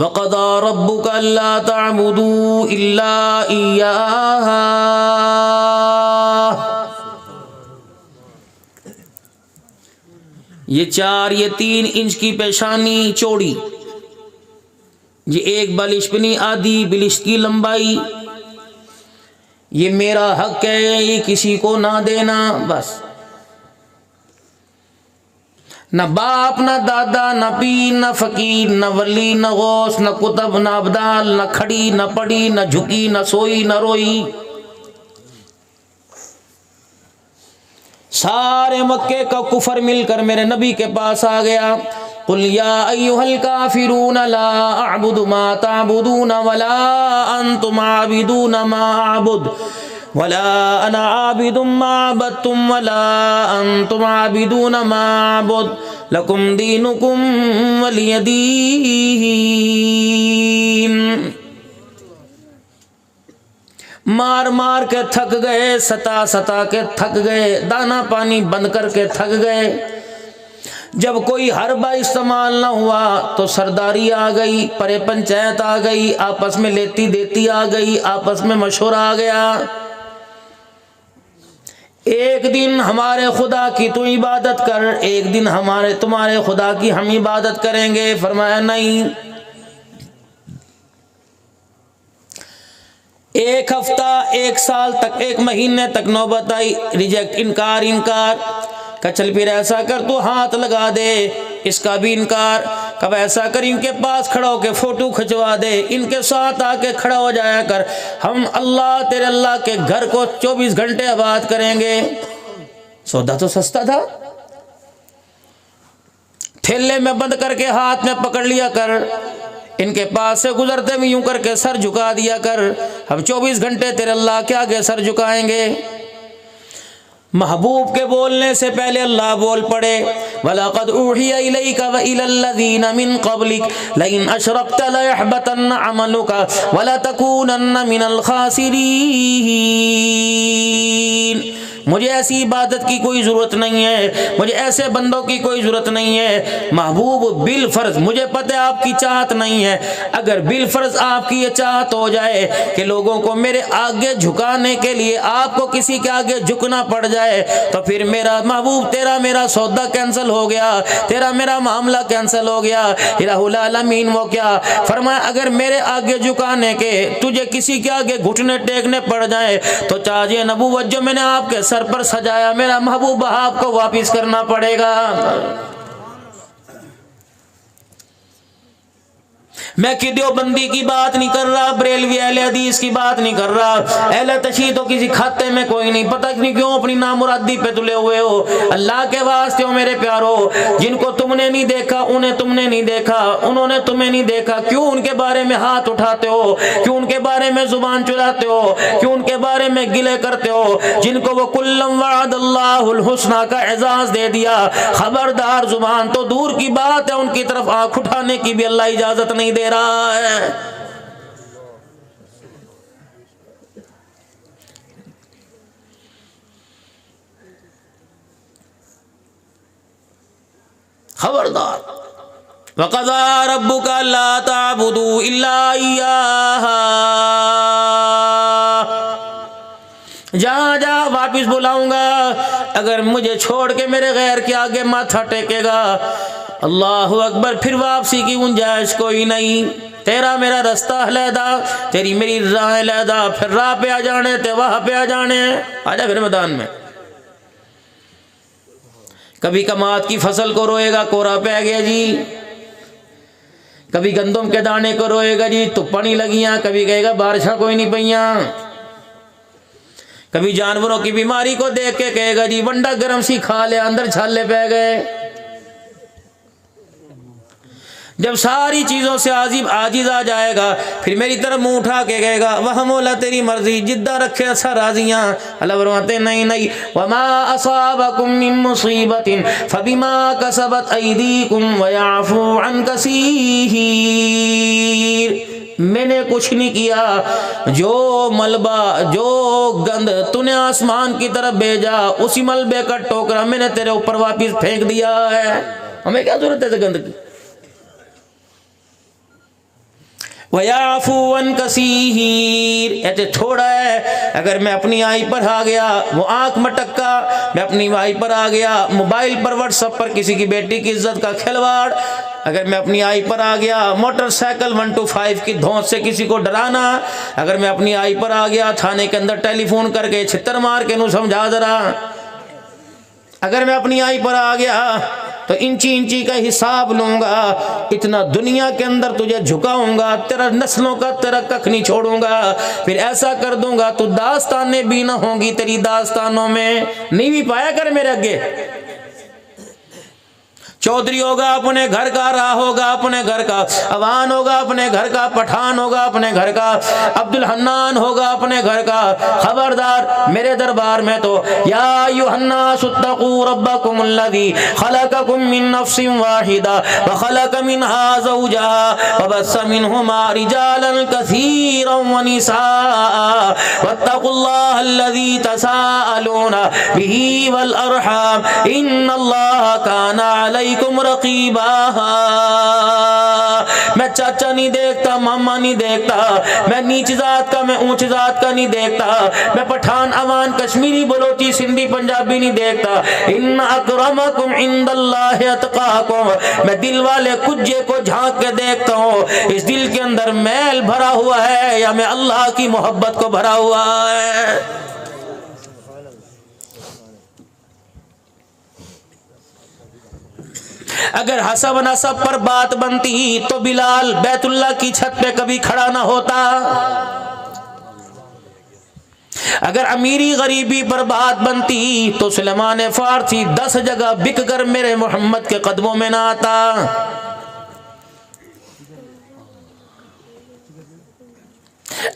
وَقَضَى رَبُّكَ أَلَّا تَعْبُدُوا إِلَّا إِيَّاهُ. یہ 4 یہ 3 انچ کی پیشانی چوڑی، یہ 1 بالشپنی آدھی بالشت کی لمبائی، یہ میرا حق ہے، یہ کسی کو نہ دینا. بس نہ باپ نہ دادا نہ پیر نہ فقیر نہ ولی نہ غوث نہ قطب نہ ابدال نہ کھڑی نہ پڑی نہ جھکی نہ سوئی نہ روئی. سارے مکے کا کفر مل کر میرے نبی کے پاس آ گیا. قل یا ایھا الکافرون لا اعبد ما تعبدون ولا انتم عابدون ما اعبد ولا انا عابد ما عبدتم ولا انتم عابدون ما اعبد لکم دینکم ولی دین. مار مار کے تھک گئے، ستا ستا کے تھک گئے، دانا پانی بند کر کے تھک گئے. جب کوئی حربہ استعمال نہ ہوا تو سرداری آ گئی، پرے پنچایت آ گئی، آپس میں لیتی دیتی آ گئی، آپس میں مشورہ آ گیا. ایک دن ہمارے خدا کی تو عبادت کر، ایک دن تمہارے خدا کی ہم عبادت کریں گے. فرمایا نہیں. 1 ہفتہ 1 سال تک 1 مہینے تک نوبت آئی، ریجیکٹ، انکار کہ چل پھر ایسا کر تو ہاتھ لگا دے. اس کا بھی انکار. کب ایسا کر ان کے پاس کھڑا ہو کے فوٹو کھنچوا دے، ان کے ساتھ آ کے کھڑا ہو جایا کر، ہم تیرے اللہ کے گھر کو 24 گھنٹے آباد کریں گے. سودا تو سستا تھا، تھیلے میں بند کر کے ہاتھ میں پکڑ لیا کر، ان کے پاس سے گزرتے بھی یوں کر کے سر جھکا دیا کر، ہم 24 گھنٹے تیرے اللہ کے آگے سر جھکائیں گے. محبوب کے بولنے سے پہلے اللہ بول پڑے، وَلَقَدْ أُوحِيَ إِلَيْكَ وَإِلَى الَّذِينَ مِن قَبْلِكَ لَئِنْ أَشْرَكْتَ لَيَحْبَطَنَّ عَمَلُكَ وَلَتَكُونَنَّ مِنَ الْخَاسِرِينَ. مجھے ایسی عبادت کی کوئی ضرورت نہیں ہے، مجھے ایسے بندوں کی کوئی ضرورت نہیں ہے. محبوب بالفرض مجھے پتہ ہے آپ کی چاہت نہیں ہے، اگر بالفرض آپ کی یہ چاہت ہو جائے کہ لوگوں کو میرے آگے جھکانے کے لیے آپ کو کسی کے آگے جھکنا پڑ جائے تو پھر میرا محبوب تیرا میرا سودا کینسل ہو گیا، تیرا میرا معاملہ کینسل ہو گیا. الہ العالمین وہ کیا فرمایا، اگر میرے آگے جھکانے کے تجھے کسی کے آگے گھٹنے ٹیکنے پڑ جائے تو تاج نبوت جو میں نے آپ کے سر پر سجایا میرا محبوب آپ کو واپس کرنا پڑے گا. میں دیوبندی کی بات نہیں کر رہا، بریلوی اہل حدیث کی بات نہیں کر رہا. اہل تشیع تو کسی کھاتے میں کوئی نہیں، پتہ نہیں کیوں اپنی نامرادی پہ تلے ہوئے ہو. اللہ کے واسطے ہو میرے پیارو، جن کو تم نے نہیں دیکھا، انہیں تم نے نہیں دیکھا، انہوں نے تمہیں نہیں دیکھا، کیوں ان کے بارے میں ہاتھ اٹھاتے ہو، کیوں ان کے بارے میں زبان چلاتے ہو، کیوں ان کے بارے میں گلے کرتے ہو، جن کو وہ کلم وعد اللہ الحسنہ کا اعزاز دے دیا. خبردار، زبان تو دور کی بات ہے، ان کی طرف آنکھ اٹھانے کی بھی اللہ اجازت نہیں دے رہا ہے. خبردار. وَقَضَى رَبُّكَ أَلَّا تَعْبُدُوا إِلَّا إِيَّاهُ. جہاں جہاں واپس بلاؤں گا، اگر مجھے چھوڑ کے میرے غیر کے آگے ماتھا ٹیکے گا، اللہ اکبر، پھر واپسی کی گنجائش کوئی نہیں. تیرا میرا رستہ علیحدہ، تیری میری راہ علیحدہ، پھر راہ پہ آ جانے تے وہاں پہ آ جانے. آجا پھر میدان میں. کبھی کماد کی فصل کو روئے گا کورا پہ گیا جی، کبھی گندم کے دانے کو روئے گا جی تو پانی لگیاں، کبھی کہے گا بارشاں کوئی نہیں پئیاں، کبھی جانوروں کی بیماری کو دیکھ کے کہے گا جی ونڈا گرم سی کھا لے، اندر چھالے پہ گئے. جب ساری چیزوں سے عاجز آ جائے گا، پھر میری طرف منہ اٹھا کے کہے گا وہ مولا تیری مرضی، جدہ رکھے اچھا راضیاں. اللہ فرماتے نہیں وما اصابکم من مصیبت فبما کسبت ایدیکم ویعفو عن کثیر. میں نے کچھ نہیں کیا، جو ملبہ جو گند تو نے آسمان کی طرف بھیجا، اسی ملبے کا ٹوکرا میں نے تیرے اوپر واپس پھینک دیا ہے. ہمیں کیا ضرورت ہے گند کی؟ وَيَعْفُو عَنْ كَثِيرٍ، ایسے چھوڑا ہے اگر میں اپنی آئی پر آ گیا، وہ آنکھ مٹکا، میں اپنی آئی پر آ گیا، موبائل پر واٹس ایپ پر کسی کی بیٹی کی عزت کا کھلواڑ، اگر میں اپنی آئی پر آ گیا، موٹر سائیکل 125 کی دھونس سے کسی کو ڈرانا، اگر میں اپنی آئی پر آ گیا، تھانے کے اندر ٹیلی فون کر کے چھتر مار کے نو سمجھا ذرا، اگر میں اپنی آئی پر آ گیا تو انچی انچی کا حساب لوں گا، اتنا دنیا کے اندر تجھے جھکاؤں گا، تیرا نسلوں کا تیرا ککھ نہیں چھوڑوں گا، پھر ایسا کر دوں گا تو داستانیں بھی نہ ہوں گی تیری داستانوں میں، نہیں بھی پایا کر میرے اگے۔ چودھری ہوگا اپنے گھر کا، راہ ہوگا اپنے گھر کا، اوان ہوگا اپنے گھر کا، پٹھان ہوگا اپنے گھر کا، عبد الحنان ہوگا اپنے گھر کا، خبردار میرے دربار میں تو یا ایھا الناس اتقوا ربکم الذی خلقکم من نفس واحدہ وخلق منها زوجها وبث منہما رجالا کثیرا ونساء واتقوا اللہ الذی تساءلون به والارحام ان اللہ کان علیکم رقیبا۔ میں چاچا نہیں دیکھتا، ماما نہیں دیکھتا، میں نیچ ذات کا، میں اونچ ذات کا نہیں دیکھتا، میں پٹھان، اوان، کشمیری، بلوچی، سندھی، پنجابی نہیں دیکھتا، ان اکرمکم عند اللہ اتقاکم، میں دل والے کجے کو جھانک کے دیکھتا ہوں، اس دل کے اندر میل بھرا ہوا ہے یا میں اللہ کی محبت کو بھرا ہوا ہے۔ اگر حسب نسب پر بات بنتی تو بلال بیت اللہ کی چھت پہ کبھی کھڑا نہ ہوتا، اگر امیری غریبی پر بات بنتی تو سلیمان فارسی 10 جگہ بک کر میرے محمد کے قدموں میں نہ آتا۔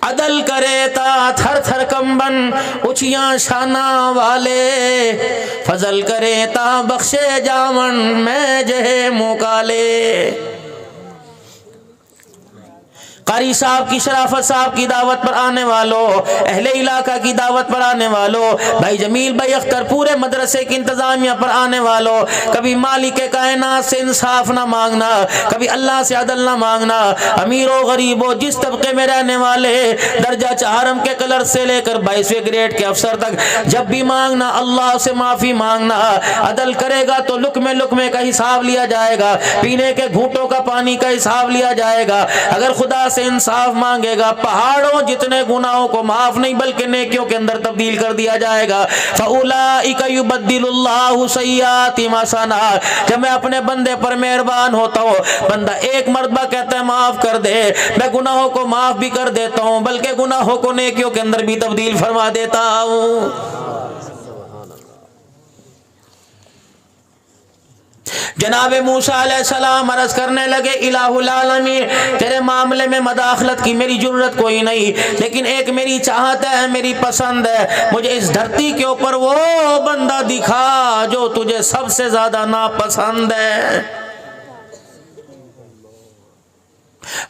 عدل کرے تا تھر تھر کمبن اچھیاں شانہ والے، فضل کرے تا بخشے جاون میں جہے موکالے۔ قاری صاحب کی شرافت صاحب کی دعوت پر آنے والوں، اہل علاقہ کی دعوت پر آنے والوں، بھائی جمیل بھائی اختر پورے مدرسے کی انتظامیہ پر آنے والوں، کبھی مالک کائنات سے انصاف نہ مانگنا، کبھی اللہ سے عدل نہ مانگنا، امیروں غریبوں جس طبقے میں رہنے والے، درجہ چہارم کے کلر سے لے کر 22ویں گریڈ کے افسر تک، جب بھی مانگنا اللہ سے معافی مانگنا۔ عدل کرے گا تو لقمے لقمے کا حساب لیا جائے گا، پینے کے گھونٹوں کا پانی کا حساب لیا جائے گا۔ اگر خدا سے انصاف مانگے گا پہاڑوں جتنے گناہوں کو معاف نہیں بلکہ نیکیوں کے اندر تبدیل کر دیا جائے گا۔ فَأُولَئِكَ يُبَدِّلُ اللَّهُ سَيِّئَاتِهِمْ حَسَنَاتٍ، جب میں اپنے بندے پر مہربان ہوتا ہوں، بندہ ایک مرتبہ کہتا ہے معاف کر دے، میں گناہوں کو معاف بھی کر دیتا ہوں بلکہ گناہوں کو نیکیوں کے اندر بھی تبدیل فرما دیتا ہوں۔ جناب موسیٰ علیہ السلام عرض کرنے لگے الہ العالمین تیرے معاملے میں مداخلت کی میری ضرورت کوئی نہیں، لیکن ایک میری چاہت ہے، میری پسند ہے، مجھے اس دھرتی کے اوپر وہ بندہ دکھا جو تجھے سب سے زیادہ ناپسند ہے۔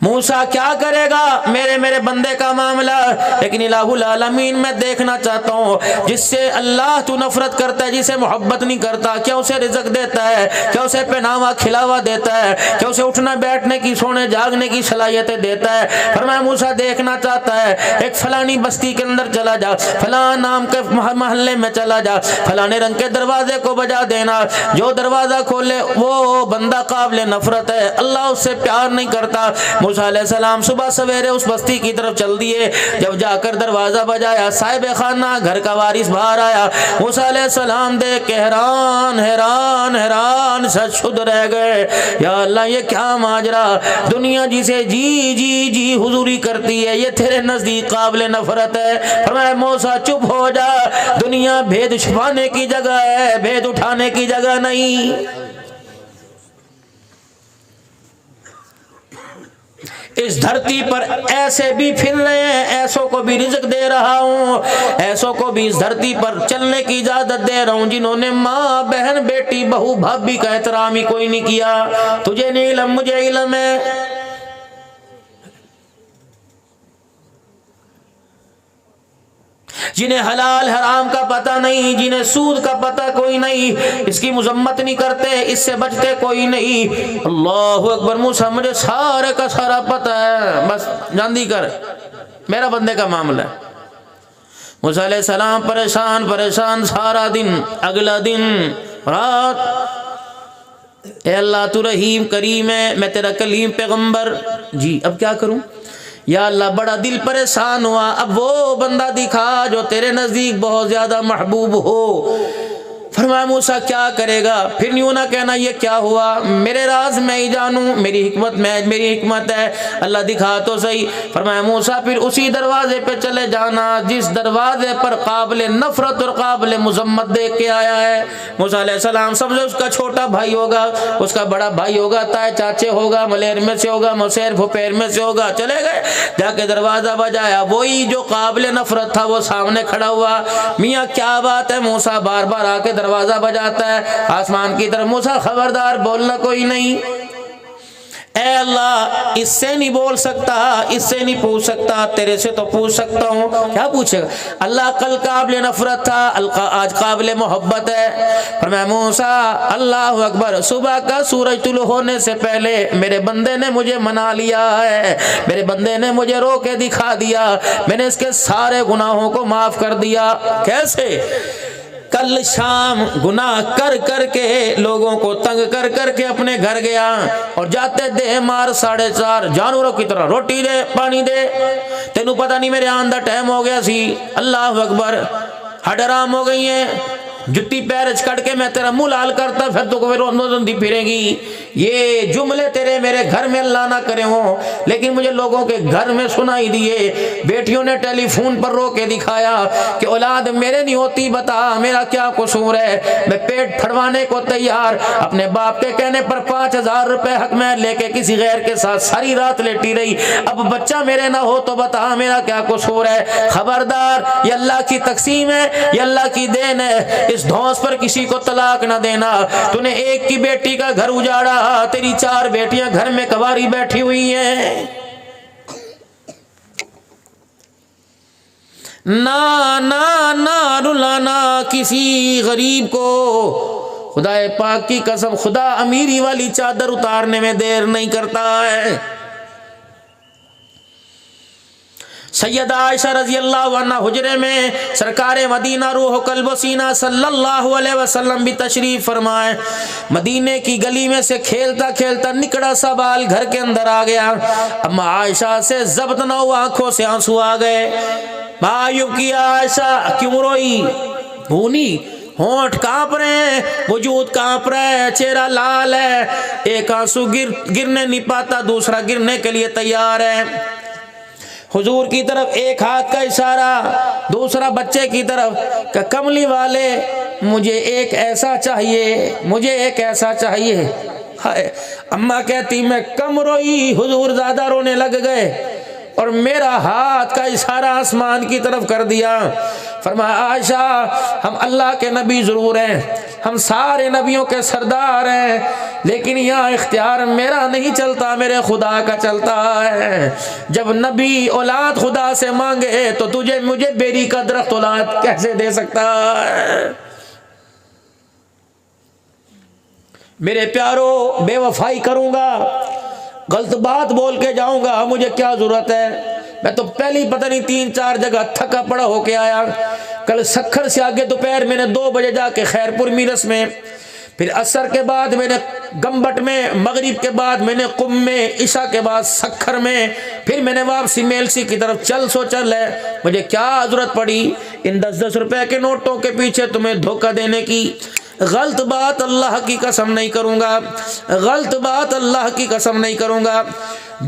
موسیٰ کیا کرے گا میرے بندے کا معاملہ، لیکن الہ العالمین میں دیکھنا چاہتا ہوں جس سے اللہ تو نفرت کرتا ہے، جسے محبت نہیں کرتا، کیا اسے رزق دیتا ہے، کیا اسے پہناوا کھلاوا دیتا ہے، کیا اسے اٹھنا بیٹھنے کی سونے جاگنے کی صلاحیتیں دیتا ہے۔ فرمایا موسیٰ دیکھنا چاہتا ہے، ایک فلانی بستی کے اندر چلا جا، فلاں نام کے محلے میں چلا جا، فلانے رنگ کے دروازے کو بجا دینا، جو دروازہ کھولے وہ بندہ قابل نفرت ہے، اللہ اس سے پیار نہیں کرتا۔ موسیٰ علیہ السلام صبح سویرے اس بستی کی طرف چل دیے، جب جا کر دروازہ بجایا صاحب خانہ گھر کا وارث باہر آیا، موسیٰ علیہ السلام دیکھ کے حیران حیران حیران سچ شد رہ گئے، یا اللہ یہ کیا ماجرا، دنیا جسے جی جی جی حضوری کرتی ہے یہ تیرے نزدیک قابل نفرت ہے۔ فرمایا موسیٰ چپ ہو جا، دنیا بھید چھپانے کی جگہ ہے، بھید اٹھانے کی جگہ نہیں۔ اس دھرتی پر ایسے بھی پھر رہے ہیں، ایسوں کو بھی رزق دے رہا ہوں، ایسوں کو بھی اس دھرتی پر چلنے کی اجازت دے رہا ہوں جنہوں نے ماں بہن بیٹی بہو بھابی کا احترام ہی کوئی نہیں کیا۔ تجھے نہیں علم مجھے علم ہے۔ جنہیں حلال حرام کا پتہ نہیں، جنہیں سود کا پتہ کوئی نہیں، اس کی مذمت نہیں کرتے، اس سے بچتے کوئی نہیں۔ اللہ اکبر، موسیٰ مجھے سارے کا سارا پتہ ہے، بس جاندی کر، میرا بندے کا معاملہ ہے۔ موسیٰ علیہ السلام پریشان پریشان سارا دن، اگلا دن رات، اے اللہ تو رحیم کریم ہے، میں تیرا کلیم پیغمبر، جی اب کیا کروں؟ یا اللہ بڑا دل پریشان ہوا، اب وہ بندہ دکھا جو تیرے نزدیک بہت زیادہ محبوب ہو۔ فرمایا موسیٰ کیا کرے گا؟ پھر یوں نہ کہنا یہ کیا ہوا، میرے راز میں ہی جانوں، میری حکمت ہے، اللہ دکھا تو صحیح۔ فرمایا موسیٰ پھر اسی دروازے پہ چلے جانا جس دروازے پر قابل نفرت اور قابل مذمت دیکھ کے آیا ہے۔ موسیٰ علیہ السلام سمجھے اس کا چھوٹا بھائی ہوگا، اس کا بڑا بھائی ہوگا، تائے چاچے ہوگا، ملیر میں سے ہوگا، مسیر پھپیر میں سے ہوگا، چلے گئے، جا کے دروازہ بجایا، وہی جو قابل نفرت تھا وہ سامنے کھڑا ہوا۔ میاں کیا بات ہے؟ موسیٰ بار بار آ کے دروازہ بجاتا ہے آسمان کی طرف، موسیٰ خبردار بولنا کوئی نہیں، اے اللہ اس سے نہیں بول سکتا، اس سے نہیں پوچھ سکتا، تیرے سے تو پوچھ سکتا ہوں۔ کیا پوچھے گا؟ اللہ کل قابل نفرت تھا، آج قابل محبت ہے۔ فرمایا موسیٰ اللہ اکبر، صبح کا سورج طلوع ہونے سے پہلے میرے بندے نے مجھے منا لیا ہے، میرے بندے نے مجھے رو کے دکھا دیا، میں نے اس کے سارے گناہوں کو معاف کر دیا۔ کیسے؟ کل شام گناہ کر کر کے لوگوں کو تنگ کر کر کے اپنے گھر گیا اور جاتے دے مار 4:30 جانوروں کی طرح روٹی دے پانی دے، تینوں پتہ نہیں میرے آن دا ٹائم ہو گیا سی۔ اللہ اکبر، ہڈ آرام ہو گئی ہیں، جتی پیر کٹ کے میں تیرا منہ لال کرتا پھر تو کوئی روندی پھرے گی۔ یہ جملے تیرے میرے گھر میں اللہ نہ کرے ہوں، لیکن مجھے لوگوں کے گھر میں سنائی دیے۔ بیٹیوں نے ٹیلی فون پر رو کے دکھایا کہ اولاد میرے نہیں ہوتی، بتا میرا کیا قصور ہے؟ میں پیٹ پھڑوانے کو تیار، اپنے باپ کے کہنے پر 5000 روپے حق میں لے کے کسی غیر کے ساتھ ساری رات لیٹی رہی، اب بچہ میرے نہ ہو تو بتا میرا کیا قصور ہے؟ خبردار، یہ اللہ کی تقسیم ہے، یہ اللہ کی دین ہے، اس دھونس پر کسی کو طلاق نہ دینا۔ تو نے ایک کی بیٹی کا گھر اجاڑا، تیری 4 بیٹیاں گھر میں کواری بیٹھی ہوئی ہیں۔ نہ رلانا کسی غریب کو، خدا پاک کی قسم، خدا امیری والی چادر اتارنے میں دیر نہیں کرتا ہے۔ سیدہ عائشہ رضی اللہ عنہ حجرے میں سرکار مدینہ روح و قلب و سینہ صلی اللہ علیہ وسلم بھی تشریف فرمائے، مدینے کی گلی میں سے کھیلتا کھیلتا نکڑا سا بال گھر کے اندر آ گیا۔ اما عائشہ سے ضبط نہ ہوا، آنکھوں سے آنسو آ گئے۔ معیوب کیا عائشہ کیوں روئی؟ بھونی، ہونٹ کانپ رہے ہیں، وجود کانپ رہا ہے، چہرہ لال ہے، ایک آنسو گرنے نہیں پاتا، دوسرا گرنے کے لیے تیار ہے۔ حضور کی طرف ایک ہاتھ کا اشارہ، دوسرا بچے کی طرف کہ کملی والے مجھے ایک ایسا چاہیے، مجھے ایک ایسا چاہیے۔ اماں کہتی میں کم روئی، حضور زیادہ رونے لگ گئے اور میرا ہاتھ کا اشارہ آسمان کی طرف کر دیا۔ فرمایا عائشہ ہم اللہ کے نبی ضرور ہیں، ہم سارے نبیوں کے سردار ہیں، لیکن یہاں اختیار میرا نہیں چلتا، میرے خدا کا چلتا ہے۔ جب نبی اولاد خدا سے مانگے تو تجھے مجھے بیری کا درخت اولاد کیسے دے سکتا ہے؟ میرے پیارو، بے وفائی کروں گا، غلط بات بول کے جاؤں گا، مجھے کیا ضرورت ہے؟ میں تو پہلی پتہ نہیں 3-4 جگہ تھکا پڑا ہو کے آیا۔ کل سکھر سے آگے دوپہر میں نے 2 بجے جا کے خیر پور میرس میں، پھر عصر کے بعد میں نے گمبٹ میں، مغرب کے بعد میں نے قم میں، عشاء کے بعد سکھر میں، پھر میں نے واپسی میلسی کی طرف چل ہے۔ مجھے کیا ضرورت پڑی ان 10-10 روپے کے نوٹوں کے پیچھے تمہیں دھوکہ دینے کی؟ غلط بات اللہ کی قسم نہیں کروں گا، غلط بات اللہ کی قسم نہیں کروں گا۔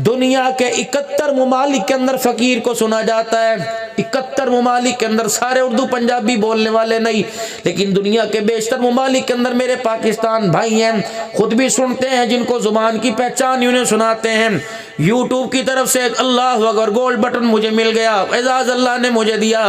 دنیا کے 71 ممالک کے اندر فقیر کو سنا جاتا ہے، 71 ممالک کے اندر، سارے اردو پنجابی بولنے والے نہیں، لیکن دنیا کے بیشتر ممالک کے اندر میرے پاکستان بھائی ہیں، خود بھی سنتے ہیں، جن کو زبان کی پہچان انہیں سناتے ہیں۔ یوٹیوب کی طرف سے اللہ اکبر گولڈ بٹن مجھے مل گیا، اعزاز اللہ نے مجھے دیا،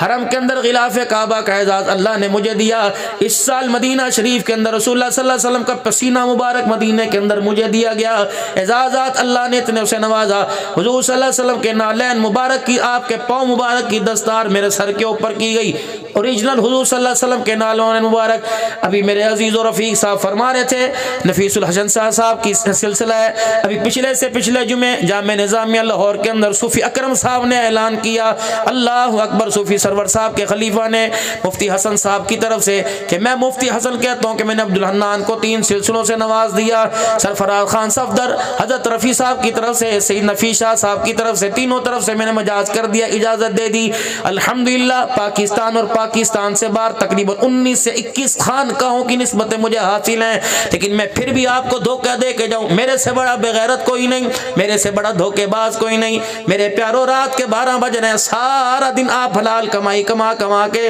حرم کے اندر غلاف کعبہ کا اعزاز اللہ نے مجھے دیا، اس سال مدینہ شریف کے اندر رسول اللہ صلی اللہ علیہ وسلم کا پسینہ مبارک مدینہ کے اندر مجھے دیا گیا، اعزازات اللہ نے اتنے اسے نوازا۔ حضور صلی اللہ علیہ وسلم کے نالین مبارک کی، آپ کے پاؤں مبارک مبارک کی دستار میرے سر کے اوپر کی گئی، اوریجنل حضور صلی اللہ علیہ وسلم کے نالوں مبارک۔ ابھی میرے عزیز و رفیق صاحب فرما رہے تھے، نفیس الحسن صاحب کی سلسلہ ہے، ابھی پچھلے سے پچھلے جمعے جامع نظامیہ لاہور کے اندر صوفی اکرم صاحب نے اعلان کیا، اللہ اکبر، صوفی سرور صاحب کے خلیفہ نے مفتی حسن صاحب کی طرف سے، کہ میں مفتی حسن کہتا ہوں کہ میں نے عبدالحنان کو 3 سلسلوں سے نواز دیا، سرفراز خان صفدر، حضرت رفیع صاحب کی طرف سے، سید نفیس شاہ صاحب کی طرف سے، تینوں طرف سے میں نے مجاز کر دیا، اجازت دے دی۔ الحمدللہ پاکستان اور پاکستان سے باہر تقریباً 19 سے 21 خانقاہوں کی نسبتیں مجھے حاصل ہیں، لیکن میں پھر بھی آپ کو دھوکہ دے کے جاؤں، میرے سے بڑا بغیرت کوئی نہیں، میرے سے بڑا دھوکے باز کوئی نہیں۔ میرے پیارو رات کے 12 بج رہے ہیں، سارا دن آپ حلال کمائی کما کے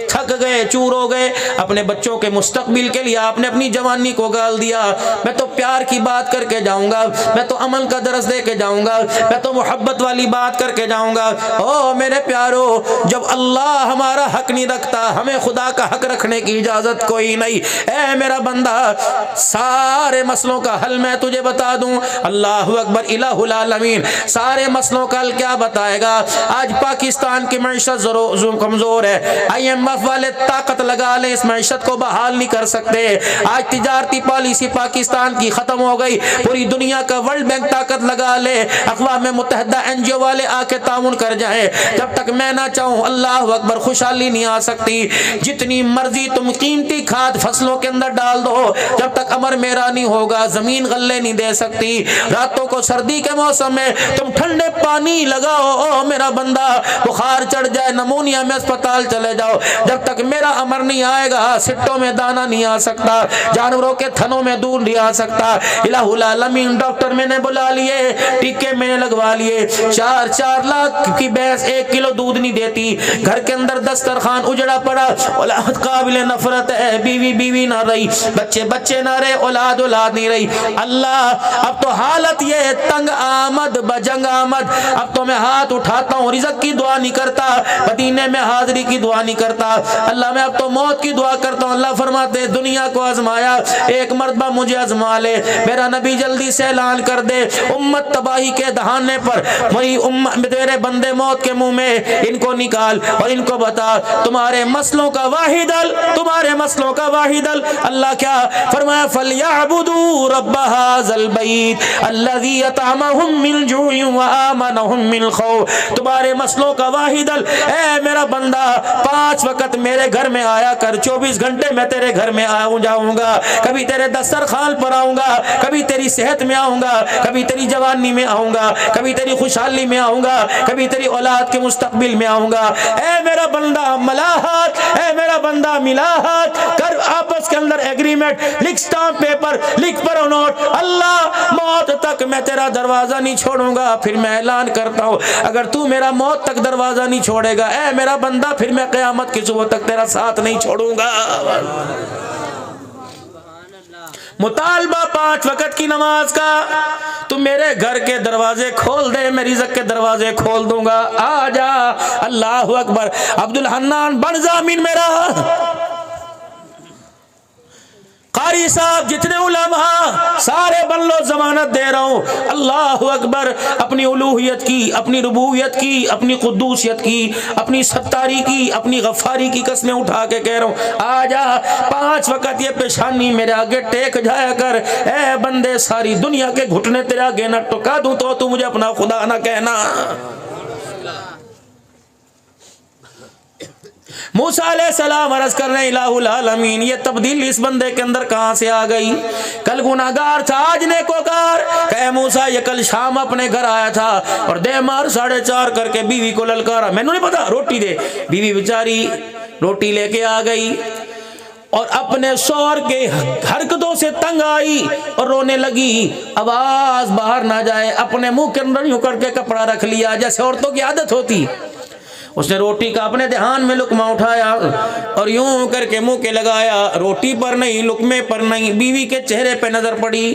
تھک گئے، چور ہو گئے، اپنے بچوں کے مستقبل کے لیے آپ نے اپنی جوانی کو گال دیا۔ میں تو پیار کی بات کر کے جاؤں گا، میں تو عمل کا درس دے کے جاؤں گا، میں تو محبت والی بات کر کے جاؤں گا۔ او میرے پیارو، جب اللہ ہمارا حق نہیں رکھتا، ہمیں خدا کا حق رکھنے کی اجازت کوئی نہیں۔ اے میرا بندہ، سارے مسئلوں کا حل میں تجھے بتا دوں، اللہ اکبر، الہ العالمین، سارے مسئلوں کا حل کیا بتائے گا؟ آج پاکستان کی معیشت کمزور ہے، آئی ایم ایف والے طاقت لگا لیں، اس معیشت کو بحال نہیں کر سکتے۔ آج تجارتی پالیسی پاکستان کی ختم ہو گئی، پوری دنیا کا ورلڈ بینک طاقت لگا لے، اقوام متحدہ NGO والے آ کے تعاون کر جائیں، جب تک میں نہ چاہوں، اللہ اکبر، خوشحالی نہیں آ سکتی۔ جتنی مرضی تم قیمتی کھاد فصلوں کے اندر ڈال دو، جب تک امر میرا نہیں ہوگا، زمین غلے نہیں دے سکتی۔ راتوں کو سردی کے موسم میں تم ٹھنڈے پانی لگاؤ، او میرا بندہ، بخار چڑھ جائے، نمونیا میں اسپتال چلے جاؤ، جب تک میرا امر نہیں آئے گا، سٹوں میں دانہ نہیں آ سکتا، جانوروں کے تھنوں میں دودھ نہیں آ سکتا۔ الہ العالمین، ڈاکٹر میں نے بلا لیے، ٹیکے میں نے لگوا لیے، 4 لاکھ کی بھینس 1 کلو دودھ نہیں دیتی، گھر کے اندر دسترخوان اجڑا پڑا، اولاد قابل نفرت ہے، بیوی نہ رہی، بچے نہ رہے، اولاد نہیں رہی۔ اللہ، اب تو حالت یہ ہے، تنگ آمد بجنگ آمد، اب تو میں ہاتھ اٹھاتا ہوں، رزق کی دعا نہیں کرتا، مدینے میں حاضری کی دعا نہیں کرتا، اللہ میں اب تو موت کی دعا کرتا ہوں۔ اللہ فرماتے ہیں، دنیا کو آزمایا، ایک مرتبہ مجھے آزما لے، میرا نبی جلدی سے اعلان کر دے، امت تباہی کے دہانے پر، میری امت، تیرے بندے موت کے منہ میں، ان کو نکال اور ان کو بتا، تمہارے مسئلوں کا واحد حل، تمہارے مسئلوں کا واحد حل۔ اللہ کیا فرمایا؟ فَلْيَعْبُدُوا رَبَّ هَذَا الْبَيْتِ الَّذِي أَطْعَمَهُم مِّن جُوعٍ وَآمَنَهُم مِّن خَوْفٍ۔ تمہارے مسئلوں کا واحد حل، اے میرا بندہ، 5 وقت میرے گھر میں آیا کر، 24 گھنٹے میں تیرے گھر میں آؤں جاؤں گا، کبھی تیرے دسترخوان پر آؤں گا، کبھی تیری صحت میں آؤں گا، کبھی تیری جوانی میں آؤں گا، کبھی تیری خوشحالی میں آؤں گا، کبھی تیری اولاد کے مستقبل میں آؤں گا۔ اے میرا بندہ ملاحات، اے میرا بندہ ملاحات کر، آپس کے اندر ایگریمنٹ لکھ، سٹامپ پیپر لکھ، پر نوٹ، اللہ موت تک میں تیرا دروازہ نہیں چھوڑوں گا۔ پھر میں اعلان کرتا ہوں، اگر تو میرا موت تک دروازہ نہیں چھوڑے گا، اے میرا بندہ، پھر میں قیامت کی صبح تک تیرا ساتھ نہیں چھوڑوں گا۔ مطالبہ 5 وقت کی نماز کا، تو میرے گھر کے دروازے کھول دے، میں رزق کے دروازے کھول دوں گا، آ جا۔ اللہ اکبر، عبدالحنان بن ضامن میرا، قاری صاحب، جتنے علماء سارے بن لو، ضمانت دے رہا ہوں، اللہ اکبر، اپنی الوہیت کی، اپنی ربوبیت کی، اپنی قدوسیت کی، اپنی ستاری کی، اپنی غفاری کی قسمیں اٹھا کے کہہ رہا ہوں، آ جا، 5 وقت یہ پیشانی میرے آگے ٹیک جایا کر۔ اے بندے، ساری دنیا کے گھٹنے تیرے آگے نہ ٹکا دوں تو مجھے اپنا خدا نہ کہنا۔ موسیٰ علیہ السلام عرض کر رہے ہیں، الہ العالمین، یہ تبدیل اس بندے کے اندر کہاں سے آ گئی؟ کل گناہگار تھا، آج نیکوکار۔ کہ موسیٰ، یہ کل شام اپنے گھر آیا تھا اور دے مار 4:30 کر کے بیوی کو للکارا، میں نے نہیں پتا، روٹی دے، بیوی بیچاری روٹی لے کے آ گئی اور اپنے شوہر کے حرکتوں سے تنگ آئی اور رونے لگی، آواز باہر نہ جائے، اپنے منہ کے اندر یوں کر کے کپڑا رکھ لیا جیسے عورتوں کی عادت ہوتی۔ اس نے روٹی کا اپنے دہان میں لقمہ اٹھایا اور یوں کر کے منہ کے لگایا، روٹی پر نہیں، لقمے پر نہیں، بیوی کے چہرے پہ نظر پڑی،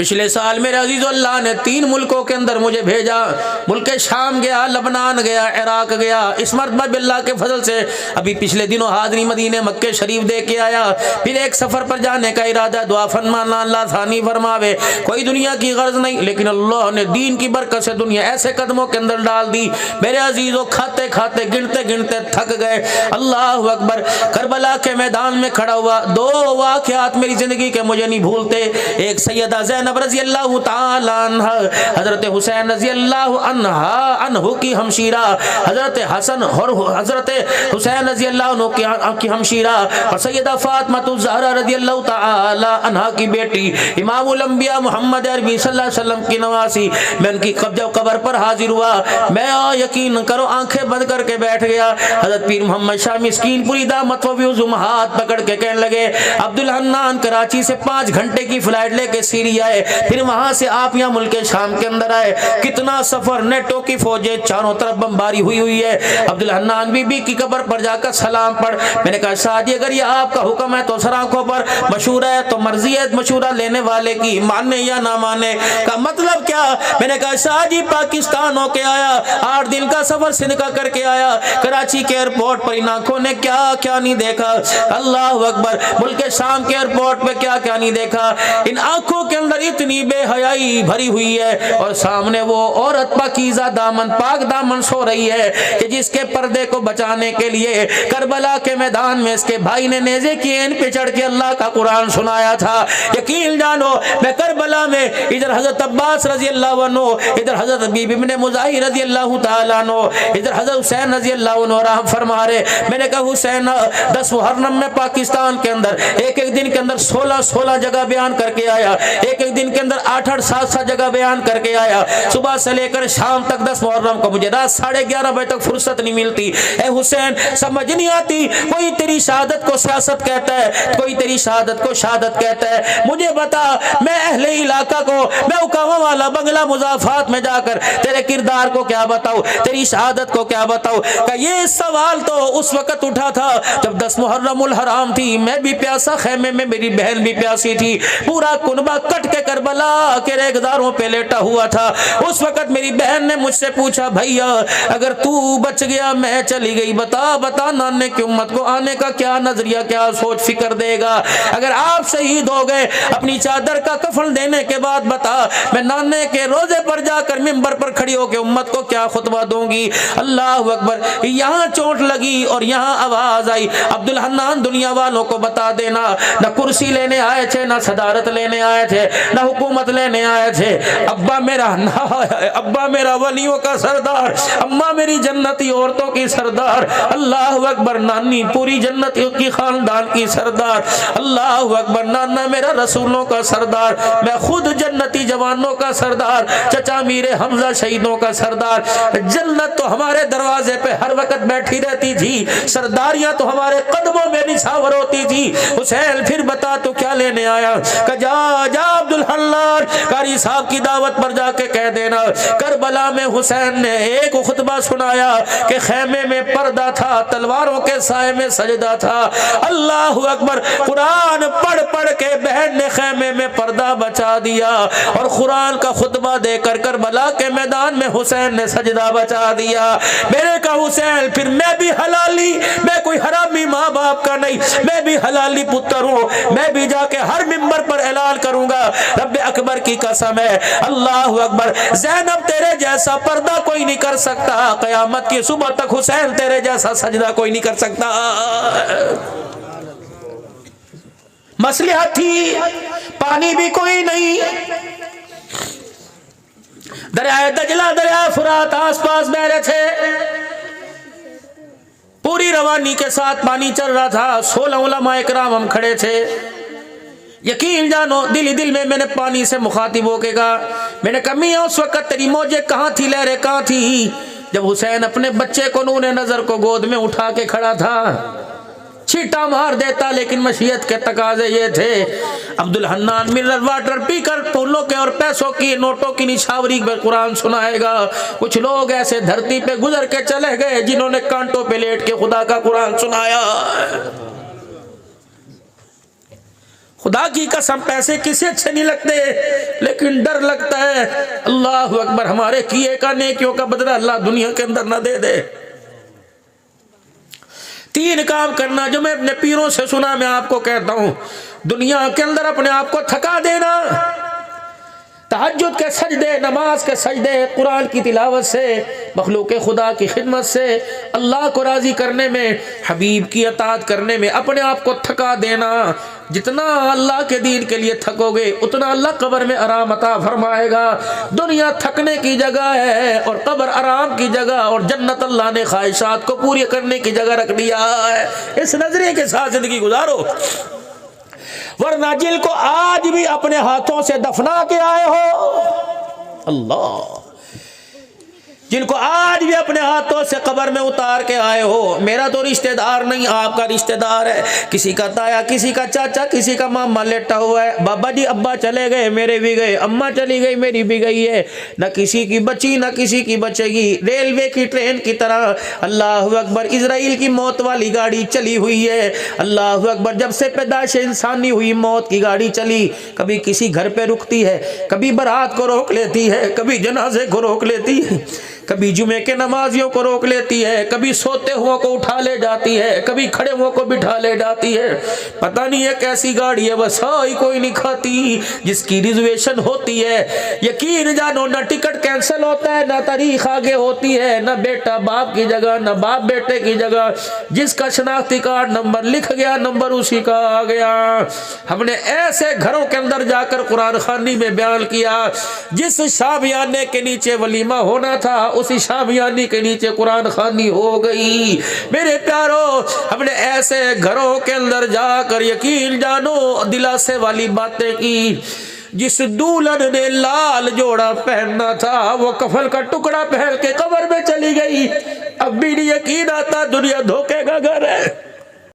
پچھلے سال میرے عزیز اللہ نے 3 ملکوں کے اندر مجھے بھیجا، ملک شام گیا، لبنان گیا، عراق گیا۔ اس مرتبہ باللہ کے فضل سے ابھی پچھلے دنوں حاضری مدینہ مکہ شریف دے کے آیا، پھر ایک سفر پر جانے کا ارادہ، دعا فرمانا اللہ ثانی فرماوے۔ کوئی دنیا کی غرض نہیں، لیکن اللہ نے دین کی برکت سے دنیا ایسے قدموں کے اندر ڈال دی، میرے عزیزوں کھاتے کھاتے گنتے گنتے تھک گئے۔ اللہ اکبر۔ کربلا کے میدان میں کھڑا ہوا، 2 واقعات میری زندگی کے مجھے نہیں بھولتے۔ ایک سیدہ زینب رضی اللہ تعالی عنہ، حضرت حسین رضی اللہ عنہ کی ہمشیرہ، حضرت حسن اور حضرت حسین رضی اللہ عنہ کی ہمشیرہ، اور سیدہ فاطمہ الزہرا رضی اللہ تعالی عنہ کی بیٹی، امام الانبیاء محمد عربی صلی اللہ علیہ وسلم کی نواسی۔ میں ان کی قبر پر حاضر ہوا، میں یقین کرو آنکھیں بند کر کے بیٹھ گیا۔ حضرت پیر محمد شاہ مسکین پوری دامت و بیوزم ہاتھ پکڑ کے کہنے لگے، عبدالحنان کراچی سے 5 گھنٹے کی فلائٹ لے کے سیریا آئے، پھر وہاں سے آپ یہاں ملک شام کے اندر آئے، کتنا سفر، نیٹو کی فوجیں چاروں طرف بمباری ہوئی ہے۔ عبدالحنان بی بی کی قبر پر جا کر سلام پڑھ۔ میں نے کہا شاہ جی اگر یہ آپ کا حکم ہے تو سر آنکھوں پر مشورہ ہے تو مرضی ہے مشورہ لینے والے کی، ماننے یا نہ مانے کا مطلب کیا؟ میں نے کہا شاہ جی پاکستان ہو کے آیا، 8 دن کا سفر سندھ کا کر کے آیا، کراچی کے ایئرپورٹ پر ان آنکھوں نے کیا کیا نہیں دیکھا، اللہ اکبر، ملک شام کے ایئرپورٹ پہ کیا کیا نہیں دیکھا۔ ان آنکھوں کے اندر اتنی بے حیائی بھری ہوئی ہے، اور سامنے وہ عورت پاکیزہ دامن پاک دامن سو رہی ہے کہ جس کے پردے کو بچانے کے لیے کربلا کے میدان میں اس کے بھائی نے نیزے کی این پہ چڑھ کے اللہ کا قرآن سنایا تھا۔ یقین جانو میں کربلا میں ادھر حضرت عباس رضی اللہ عنہ، ادھر حضرت بی ابن مظاہر رضی اللہ تعالیٰ عنہ، ادھر حضرت حسین رضی اللہ عنہ رحم فرما رہے۔ میں نے کہا حسین 10 محرم میں پاکستان کے اندر ایک دن کے اندر 16 جگہ بیان کر کے آیا، ایک دن کے اندر 8 7 جگہ بیان کر کے آیا، صبح سے لے کر شام تک 10 محرم کو مجھے رات 11:30 بجے تک فرصت نہیں ملتی۔ اے حسین سمجھ نہیں آتی، کوئی تیری شہادت کو سیاست کہتا ہے، کوئی تیری شہادت کو شہادت کہتا ہے، مجھے بتا میں اہل علاقہ کو، میں اکاما والا بنگلہ مضافات میں جا کر تیرے کردار کو کیا بتاؤ، تیری شہادت کو کیا بتاؤ؟ کہ یہ سوال تو اس وقت اٹھا تھا جب 10 محرم الحرام تھی، میں بھی پیاسا، خیمے میں میری بہن بھی پیاسی تھی، پورا کنبہ کٹ کے کربلا کے ریگداروں پہ لیٹا ہوا تھا۔ اس وقت میری بہن نے مجھ سے پوچھا بھیا اگر تو بچ گیا میں چلی گئی، بتا نانے کی امت کو آنے کا کیا نظریہ، کیا سوچ فکر دے گا؟ اگر آپ شہید ہو گئے اپنی چادر کا کفن دینے کے بعد بتا میں نانے کے روزے پر جا کر ممبر پر کھڑی ہو کے امت کو کیا خطبہ دوں گی؟ اللہ اکبر۔ یہاں چوٹ لگی اور یہاں آواز آئی، عبدالحنان دنیا والوں کو بتا دینا نہ کرسی لینے آئے تھے، نہ صدارت لینے آئے تھے، نہ حکومت لینے آئے تھے، ابا میرا ولیوں کا سردار، اماں میری جنتی عورتوں کی سردار، اللہ اکبر، نانی پوری جنتیوں کی خاندان کی سردار، اللہ اکبر، نانا میرا رسولوں کا سردار، میں خود جنتی جوانوں کا سردار، چچا میرے حمزہ شہیدوں کا سردار۔ جنت تو ہمارے دروازے پہ ہر وقت بیٹھی رہتی تھی، سرداریاں تو ہمارے قدموں میں نچھاور ہوتی تھی۔ حسین پھر بتا تو کیا لینے آیا؟ کہ جا عبدالحنان قاری صاحب کی دعوت پر جا کے کہہ دینا کربلا میں حسین نے ایک خطبہ سنایا کہ خیمے میں پردہ تھا، تلواروں کے سائے میں سجدہ تھا، اللہ اکبر، قرآن پڑھ پڑھ کے بہن نے خیمے میں پردہ بچا دیا، اور قرآن کا خطبہ دے کر کربلا کے میدان میں حسین نے سجدہ بچا دیا۔ میرے کا حسین پھر میں بھی حلالی، میں کوئی حرامی ماں باپ کا نہیں، میں بھی حلالی پتر ہوں، میں بھی جا کے ہر ممبر پر اعلان کروں گا رب اکبر کی قسم ہے، اللہ اکبر، زینب تیرے جیسا پردہ کوئی نہیں کر سکتا، قیامت کی صبح تک حسین تیرے جیسا سجدہ کوئی نہیں کر سکتا۔ مصلحت تھی، پانی بھی کوئی نہیں، دریائے دجلہ دریائے فرات آس پاس بہ رہے تھے، پوری روانی کے ساتھ پانی چل رہا تھا، 16 علماء اکرام ہم کھڑے تھے۔ یقین جانو دل ہی دل میں نے پانی سے مخاطب ہو کے کہا، میں نے کہا میاں اس وقت تیری موجیں کہاں تھی، لہریں کہاں تھی جب حسین اپنے بچے کو نور نظر کو گود میں اٹھا کے کھڑا تھا؟ چھیٹا مار دیتا، لیکن مشیت کے تقاضے یہ تھے۔ عبدالحنان منرل واٹر پی کر پھولوں کے اور پیسوں کی نوٹوں کی نشاوری پہ قرآن سنائے گا۔ کچھ لوگ ایسے دھرتی پہ گزر کے چلے گئے جنہوں نے کانٹوں پہ لیٹ کے خدا کا قرآن سنایا۔ خدا کی قسم پیسے کسے اچھے نہیں لگتے، لیکن ڈر لگتا ہے اللہ اکبر ہمارے کیے کا نیکیوں کا بدلہ اللہ دنیا کے اندر نہ دے دے۔ 3 کام کرنا جو میں اپنے پیروں سے سنا، میں آپ کو کہتا ہوں، دنیا کے اندر اپنے آپ کو تھکا دینا، تہجد کے سجدے، نماز کے سجدے، قرآن کی تلاوت سے، مخلوق خدا کی خدمت سے، اللہ کو راضی کرنے میں، حبیب کی اطاعت کرنے میں اپنے آپ کو تھکا دینا۔ جتنا اللہ کے دین کے لیے تھکو گے اتنا اللہ قبر میں آرام عطا فرمائے گا۔ دنیا تھکنے کی جگہ ہے اور قبر آرام کی جگہ، اور جنت اللہ نے خواہشات کو پوری کرنے کی جگہ رکھ دیا ہے۔ اس نظریے کے ساتھ زندگی گزارو، ورنہ جن کو آج بھی اپنے ہاتھوں سے دفنا کے آئے ہو، اللہ، جن کو آج بھی اپنے ہاتھوں سے قبر میں اتار کے آئے ہو، میرا تو رشتہ دار نہیں، آپ کا رشتہ دار ہے، کسی کا تایا، کسی کا چاچا، کسی کا ماما لیٹا ہوا ہے، بابا جی ابا چلے گئے میرے بھی گئے، اماں چلی گئی میری بھی گئی ہے، نہ کسی کی بچی نہ کسی کی بچے گی، ریلوے کی ٹرین کی طرح اللہ اکبر اسرائیل کی موت والی گاڑی چلی ہوئی ہے۔ اللہ اکبر، جب سے پیدائش انسانی ہوئی موت کی گاڑی چلی، کبھی کسی گھر پہ رکتی ہے، کبھی بارات کو روک لیتی ہے، کبھی جنازے کو روک لیتی ہے، کبھی جمعے کے نمازیوں کو روک لیتی ہے، کبھی سوتے ہوا کو اٹھا لے جاتی ہے، کبھی کھڑے ہوا کو بٹھا لے جاتی ہے۔ پتہ نہیں ہے کیسی گاڑی ہے، بس ہی کوئی نہیں کھاتی، جس کی ریزرویشن ہوتی ہے یقین جانو نہ ٹکٹ کینسل ہوتا ہے، نہ تاریخ آگے ہوتی ہے، نہ بیٹا باپ کی جگہ نہ باپ بیٹے کی جگہ، جس کا شناختی کارڈ نمبر لکھ گیا نمبر اسی کا آ گیا۔ ہم نے ایسے گھروں کے اندر جا کر قرآن خوانی میں بیان کیا، جس شامیانے کے نیچے ولیمہ ہونا تھا اسی شامیانی کے نیچے قرآن خوانی ہو گئی۔ میرے پیارو، ہم نے ایسے گھروں کے اندر جا کر یقین جانو دلاسے والی باتیں کی، جس دولہن نے لال جوڑا پہننا تھا وہ کفن کا ٹکڑا پہن کے قبر میں چلی گئی، اب بھی نہیں یقین آتا دنیا دھوکے کا گھر ہے۔